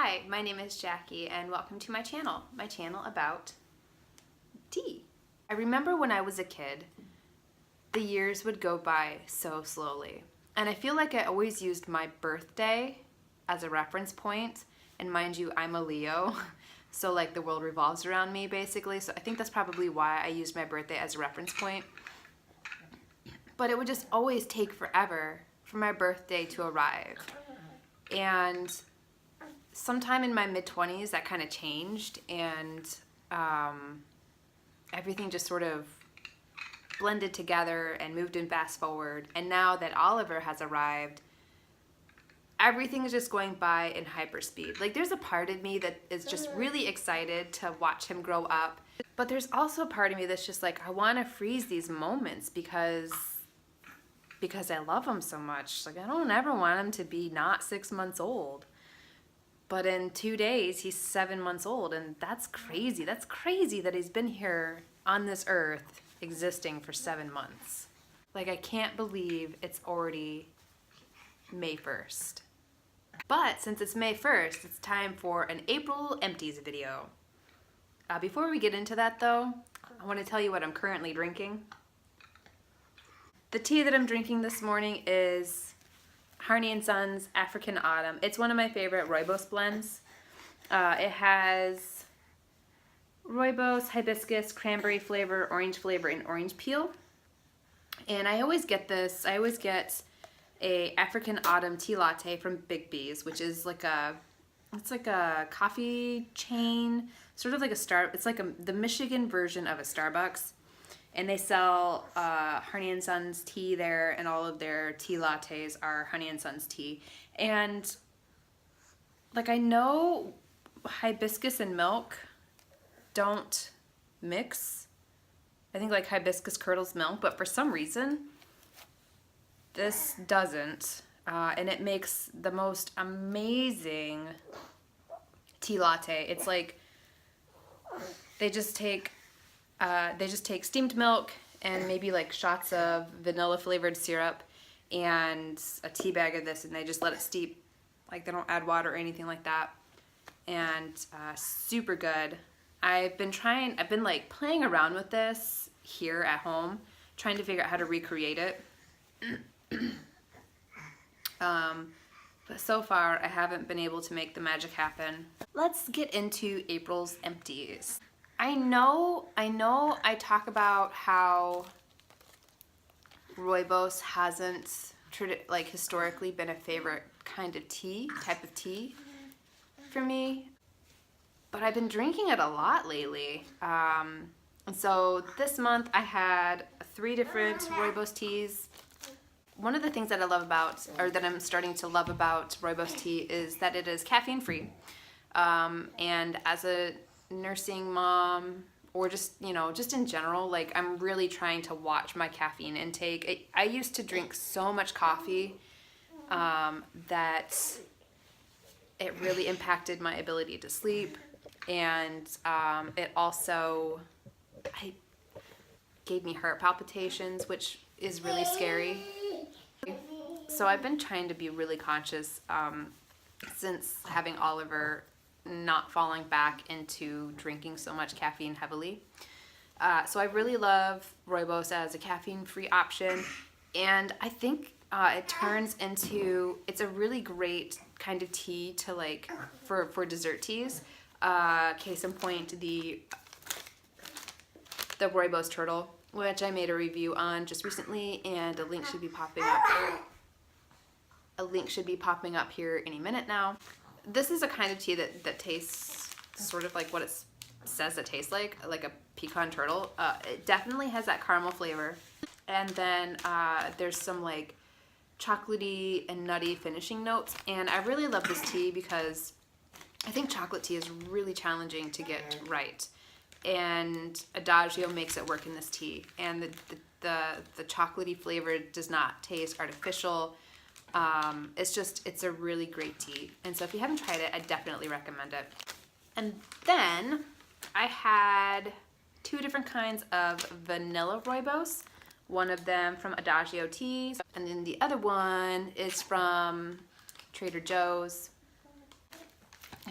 Hi, my name is Jackie and welcome to my channel about tea. I remember when I was a kid, the years would go by so slowly. And I feel like I always used my birthday as a reference point. And mind you, I'm a Leo, so like the world revolves around me basically. So I think that's probably why I used my birthday as a reference point. But it would just always take forever for my birthday to arrive. And sometime in my mid-20s that kind of changed, and everything just sort of blended together and moved in fast forward. And now that Oliver has arrived, everything is just going by in hyperspeed. Like, there's a part of me that is just really excited to watch him grow up, but there's also a part of me that's just like, I want to freeze these moments because I love him so much. Like, I don't ever want him to be not 6 months old. But in 2 days, he's 7 months old, and that's crazy. That's crazy that he's been here on this earth existing for 7 months. Like, I can't believe it's already May 1st. But since it's May 1st, it's time for an April Empties video. Before we get into that though, I want to tell you what I'm currently drinking. The tea that I'm drinking this morning is Harney Sons African Autumn. It's one of my favorite rooibos blends. It has rooibos, hibiscus, cranberry flavor, orange flavor, and orange peel. And I always get this. I always get a African Autumn tea latte from Big B's, which is like it's like a coffee chain, sort of like it's like the Michigan version of a Starbucks. And they sell Harney Sons tea there, and all of their tea lattes are Harney Sons tea. And like, I know hibiscus and milk don't mix. I think like hibiscus curdles milk, but for some reason this doesn't. And it makes the most amazing tea latte. It's like they just take steamed milk and maybe like shots of vanilla flavored syrup and a tea bag of this, and they just let it steep. Like, they don't add water or anything like that. And super good. I've been like playing around with this here at home, trying to figure out how to recreate it. But so far I haven't been able to make the magic happen. Let's get into April's Empties. I know I talk about how rooibos hasn't like historically been a favorite type of tea for me, but I've been drinking it a lot lately. And so this month I had 3 different rooibos teas. One of the things that I love about, or that I'm starting to love about rooibos tea, is that it is caffeine free. And as a nursing mom, or just, you know, just in general, like, I'm really trying to watch my caffeine intake. I used to drink so much coffee that it really impacted my ability to sleep, and it also gave me heart palpitations, which is really scary. So I've been trying to be really conscious since having Oliver, not falling back into drinking so much caffeine heavily. So I really love rooibos as a caffeine-free option, and I think it turns into, it's a really great kind of tea to like for dessert teas. Case in point, the rooibos turtle, which I made a review on just recently, and a link should be popping up. A link should be popping up here any minute now. This is a kind of tea that tastes sort of like what it says it tastes like a pecan turtle. It definitely has that caramel flavor. And then there's some like chocolatey and nutty finishing notes. And I really love this tea because I think chocolate tea is really challenging to get right. And Adagio makes it work in this tea. And the chocolatey flavor does not taste artificial. It's a really great tea. And so if you haven't tried it, I definitely recommend it. And then I had 2 different kinds of vanilla rooibos. One of them from Adagio Teas, and then the other one is from Trader Joe's.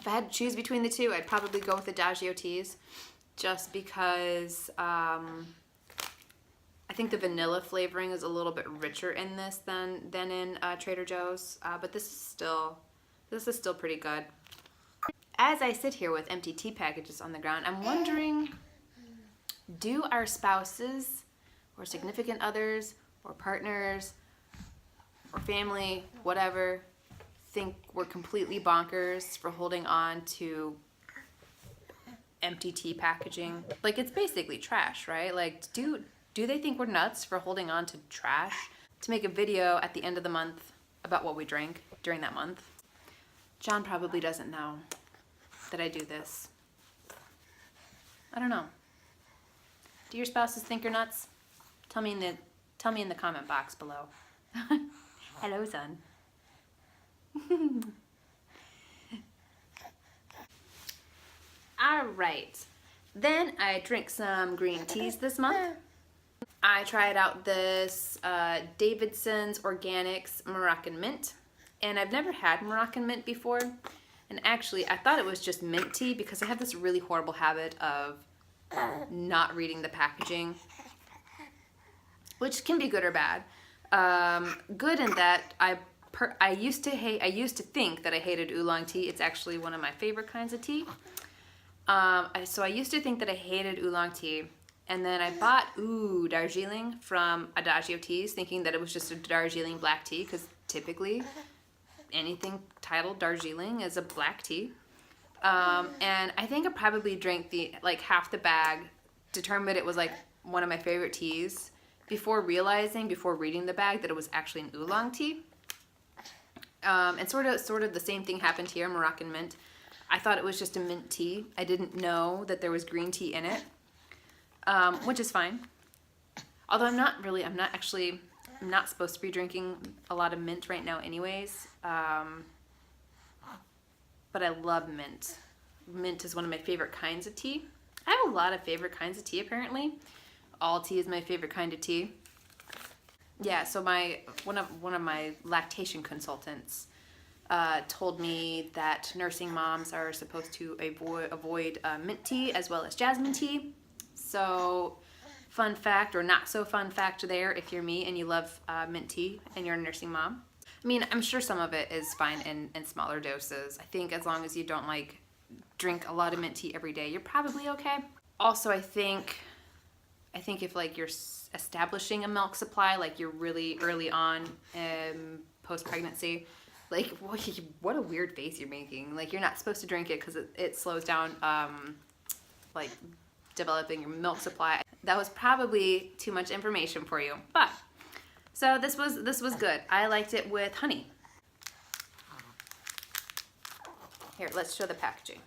if I had to choose between the two, I'd probably go with Adagio teas, just because I think the vanilla flavoring is a little bit richer in this than in Trader Joe's, but this is still pretty good. As I sit here with empty tea packages on the ground, I'm wondering, do our spouses or significant others or partners or family, whatever, think we're completely bonkers for holding on to empty tea packaging? Like, it's basically trash, right? Like, do they think we're nuts for holding on to trash? To make a video at the end of the month about what we drank during that month. John probably doesn't know that I do this. I don't know. Do your spouses think you're nuts? Tell me in the comment box below. Hello, son. All right. Then I drink some green teas this month. I tried out this Davidson's Organics Moroccan Mint, and I've never had Moroccan Mint before. And actually, I thought it was just mint tea because I have this really horrible habit of not reading the packaging, which can be good or bad. Good in that I used to think that I hated oolong tea. It's actually one of my favorite kinds of tea. So I used to think that I hated oolong tea, and then I bought Darjeeling from Adagio teas, thinking that it was just a Darjeeling black tea, because typically anything titled Darjeeling is a black tea. And I think I probably drank half the bag, determined it was like one of my favorite teas, before reading the bag, that it was actually an oolong tea. And sort of the same thing happened here, Moroccan Mint. I thought it was just a mint tea. I didn't know that there was green tea in it, which is fine. Although I'm not supposed to be drinking a lot of mint right now anyways. But I love mint. Mint is one of my favorite kinds of tea. I have a lot of favorite kinds of tea, apparently. All tea is my favorite kind of tea. Yeah, so one of my lactation consultants told me that nursing moms are supposed to avoid mint tea as well as jasmine tea. So, fun fact, or not so fun fact there, if you're me and you love mint tea and you're a nursing mom. I mean, I'm sure some of it is fine in smaller doses. I think as long as you don't drink a lot of mint tea every day, you're probably okay. Also, I think if you're establishing a milk supply, you're really early on post-pregnancy, what a weird face you're making. You're not supposed to drink it because it slows down developing your milk supply. That was probably too much information for you, but so this was good. I liked it with honey. Here, let's show the packaging.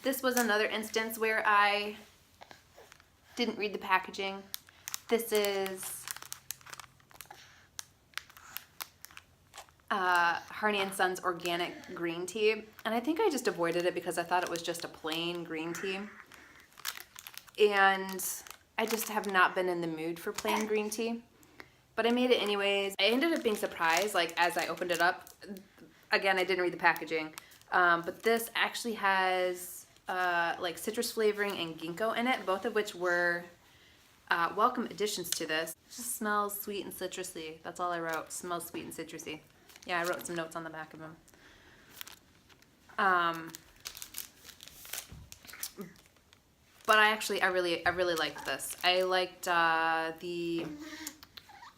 This was another instance where I didn't read the packaging. This is Harney Sons organic green tea, and I think I just avoided it because I thought it was just a plain green tea, and I just have not been in the mood for plain green tea, but I made it anyways. I ended up being surprised, as I opened it up. Again, I didn't read the packaging, but this actually has citrus flavoring and ginkgo in it, both of which were welcome additions to this. It just smells sweet and citrusy. That's all I wrote. Smells sweet and citrusy. Yeah, I wrote some notes on the back of them. But I really liked this. I liked the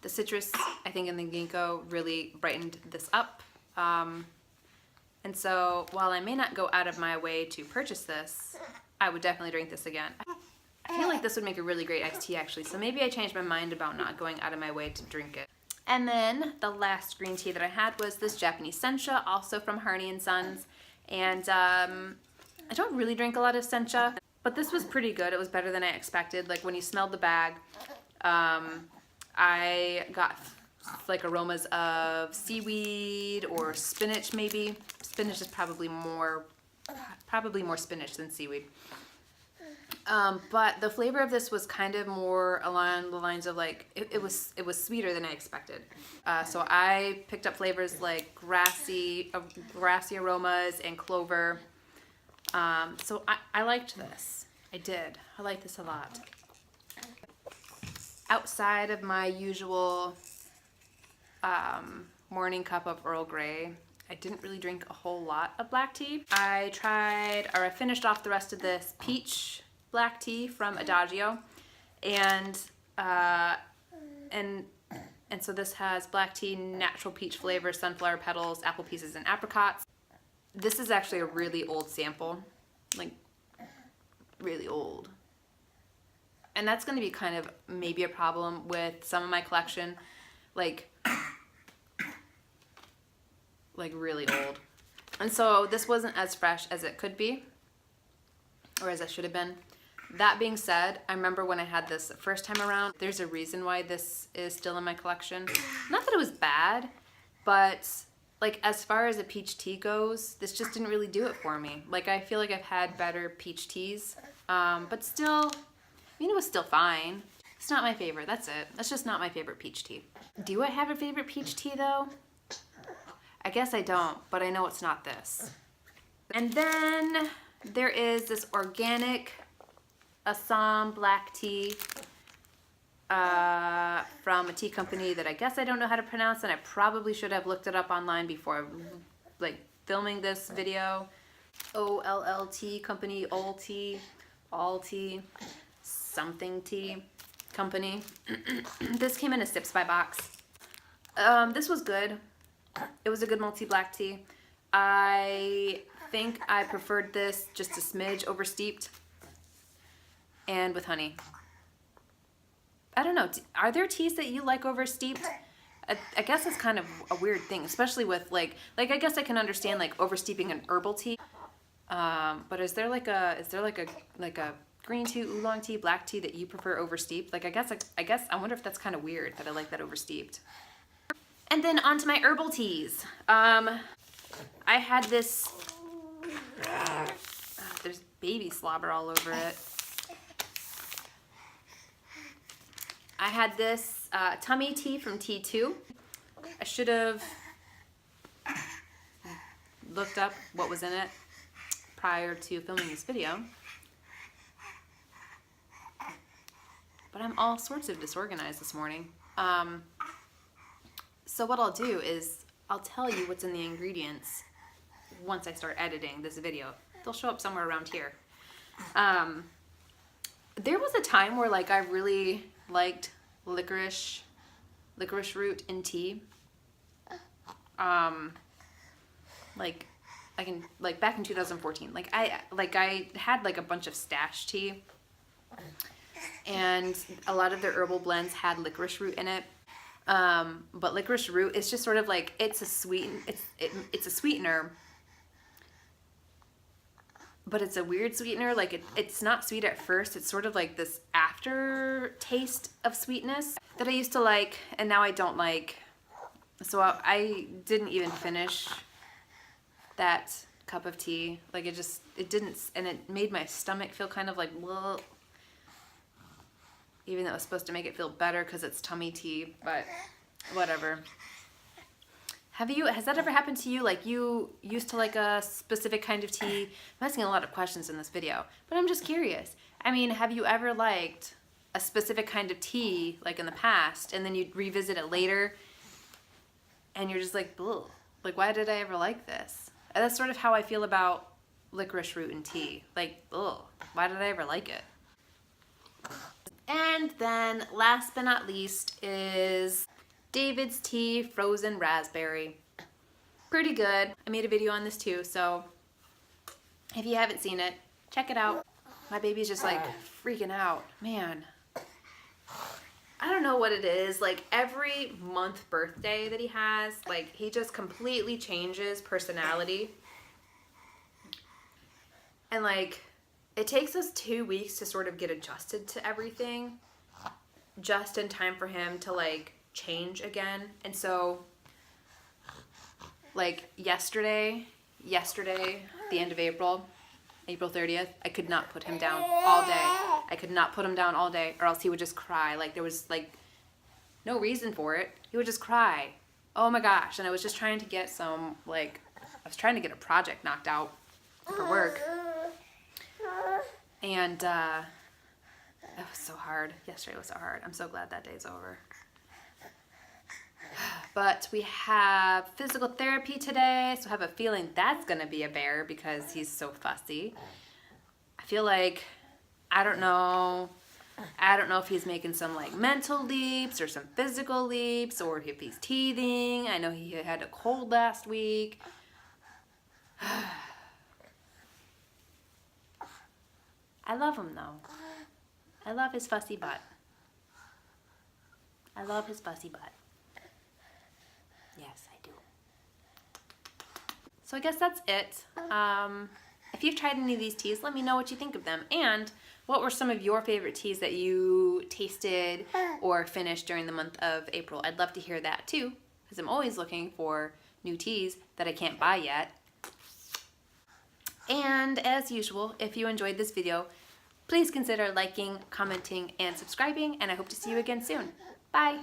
citrus, I think, and the ginkgo really brightened this up. And so while I may not go out of my way to purchase this, I would definitely drink this again. I feel like this would make a really great iced tea, actually, so maybe I changed my mind about not going out of my way to drink it. And then the last green tea that I had was this Japanese sencha, also from Harney Sons. And I don't really drink a lot of sencha, but this was pretty good. It was better than I expected. When you smelled the bag, I got aromas of seaweed or spinach, maybe. Spinach is probably more spinach than seaweed. But the flavor of this was kind of more along the lines of like, it was sweeter than I expected. So I picked up flavors like grassy aromas and clover. So I liked this. I did. I like this a lot. Outside of my usual morning cup of Earl Grey, I didn't really drink a whole lot of black tea. I finished off the rest of this peach black tea from Adagio, and so this has black tea, natural peach flavor, sunflower petals, apple pieces, and apricots. This is actually a really old sample, like really old. And that's going to be kind of maybe a problem with some of my collection, like really old. And so this wasn't as fresh as it could be, or as it should have been. That being said, I remember when I had this the first time around, there's a reason why this is still in my collection. Not that it was bad, but like as far as a peach tea goes, this just didn't really do it for me. Like I feel like I've had better peach teas, but still, I mean, it was still fine. It's not my favorite, that's it. That's just not my favorite peach tea. Do I have a favorite peach tea though? I guess I don't, but I know it's not this. And then there is this organic Assam black tea from a tea company that I guess I don't know how to pronounce, and I probably should have looked it up online before like filming this video. OLLT company, all tea, something tea company. This came in a Sips by box. This was good. It was a good multi black tea. I think I preferred this just a smidge over steeped and with honey. I don't know. Are there teas that you like over steeped? I guess it's kind of a weird thing, especially with like I guess I can understand like over steeping an herbal tea. But is there like a green tea, oolong tea, black tea that you prefer over steeped? Like I guess I wonder if that's kind of weird that I like that over steeped. And then onto my herbal teas. I had this. There's baby slobber all over it. I had this tummy tea from T2. I should have looked up what was in it prior to filming this video. But I'm all sorts of disorganized this morning. So what I'll do is I'll tell you what's in the ingredients once I start editing this video. They'll show up somewhere around here. There was a time where like I really liked licorice root in tea. Like back in 2014, I had like a bunch of stash tea, and a lot of their herbal blends had licorice root in it. But licorice root is just sort of like it's a sweetener, but it's a weird sweetener. Like it's not sweet at first. It's sort of like this aftertaste of sweetness that I used to like, and now I don't like. So I didn't even finish that cup of tea. Like it didn't, and it made my stomach feel kind of like, well, even though it was supposed to make it feel better because it's tummy tea, but whatever. Has that ever happened to you? Like you used to like a specific kind of tea? I'm asking a lot of questions in this video, but I'm just curious. I mean, have you ever liked a specific kind of tea like in the past, and then you revisit it later and you're just like, ugh, like why did I ever like this? And that's sort of how I feel about licorice root in tea. Like, ugh, why did I ever like it? And then last but not least is DavidsTea frozen raspberry. Pretty good. I made a video on this too, so if you haven't seen it, check it out. My baby's just like freaking out. Man, I don't know what it is. Like every month birthday that he has, like he just completely changes personality. And like it takes us 2 weeks to sort of get adjusted to everything, just in time for him to like change again. And so like yesterday, the end of April, April 30th, I could not put him down all day. I could not put him down all day, or else he would just cry. Like, there was like no reason for it. He would just cry. Oh my gosh. And I was just trying to get some, like, I was trying to get a project knocked out for work. And it was so hard. Yesterday was so hard. I'm so glad that day's over. But we have physical therapy today, so I have a feeling that's going to be a bear because he's so fussy. I feel like, I don't know if he's making some like mental leaps or some physical leaps, or if he's teething. I know he had a cold last week. I love him though. I love his fussy butt. I love his fussy butt. Yes, I do. So I guess that's it. If you've tried any of these teas, let me know what you think of them. And what were some of your favorite teas that you tasted or finished during the month of April? I'd love to hear that too, because I'm always looking for new teas that I can't buy yet. And as usual, if you enjoyed this video, please consider liking, commenting, and subscribing, and I hope to see you again soon. Bye!